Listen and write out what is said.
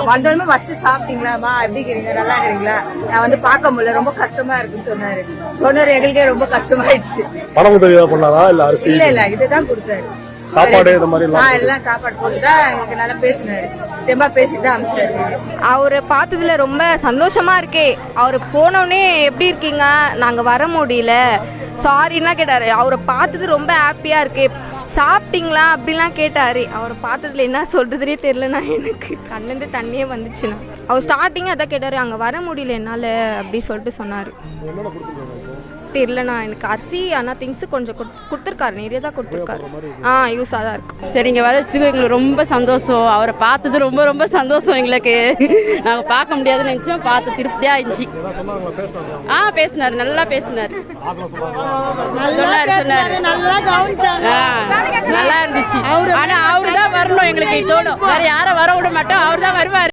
வந்தோடனே ஃபர்ஸ்ட் சாப்பிட்டீங்களாமா, எப்படி இருக்கீங்க, நல்லா இருக்கீங்களா, நான் வந்து பார்க்க முடியல, ரொம்ப கஷ்டமா இருக்குன்னு சொன்னாரு. எங்களுக்கே ரொம்ப கஷ்டமாயிடுச்சு. பணம் உதவி பண்ணாரா இல்ல அரிசி? இல்ல இதுதான் கொடுத்தாரு. சாப்பாடு இந்த மாதிரி எல்லாம் சாப்பாடு போட்டுதான் எங்களுக்கு நல்லா பேசினாரு. தெம்பா பேசிட்டு தான் அனுப்பிச்சிட்டாரு. அவரை பார்த்ததுல ரொம்ப சந்தோஷமா இருக்கே. அவரு போனோடனே எப்படி இருக்கீங்க, நாங்க வர முடியல, சாரின்னா கேட்டாரு. அவரை பார்த்தது ரொம்ப ஹாப்பியா இருக்கு. சாப்பிட்டீங்களா அப்படிலாம் கேட்டாரு. அவரை பார்த்ததுல என்ன சொல்றதுனே தெரியலண்ணா, எனக்கு கண்ணிலேருந்து தண்ணியே வந்துச்சுண்ணா. அவர் ஸ்டார்டிங் அதான் கேட்டாரு, அங்க வர முடியல என்னால அப்படி சொல்லிட்டு சொன்னாரு. தெரியலண்ணா எனக்கு. அரிசி ஆனால் திங்ஸ் கொஞ்சம் கொடுத்துருக்காரு, நிறைய தான் கொடுத்துருக்காரு. யூஸாக தான் இருக்கும். சரி, இங்கே வர வச்சதுக்கு எங்களுக்கு ரொம்ப சந்தோஷம். அவரை பார்த்தது ரொம்ப ரொம்ப சந்தோஷம் எங்களுக்கு. நாங்கள் பார்க்க முடியாதுன்னு நினச்சோம், பார்த்து திருப்தியாக இருந்துச்சு. பேசினாரு, நல்லா பேசினாரு, சொன்னாரு நல்லா கவனிச்சாங்க, நல்லா இருந்துச்சு. ஆனால் அவரு தான் வரணும் எங்களுக்கு தோணும், வேற யாரும் வர விட மாட்டோம், அவரு தான் வருவார்.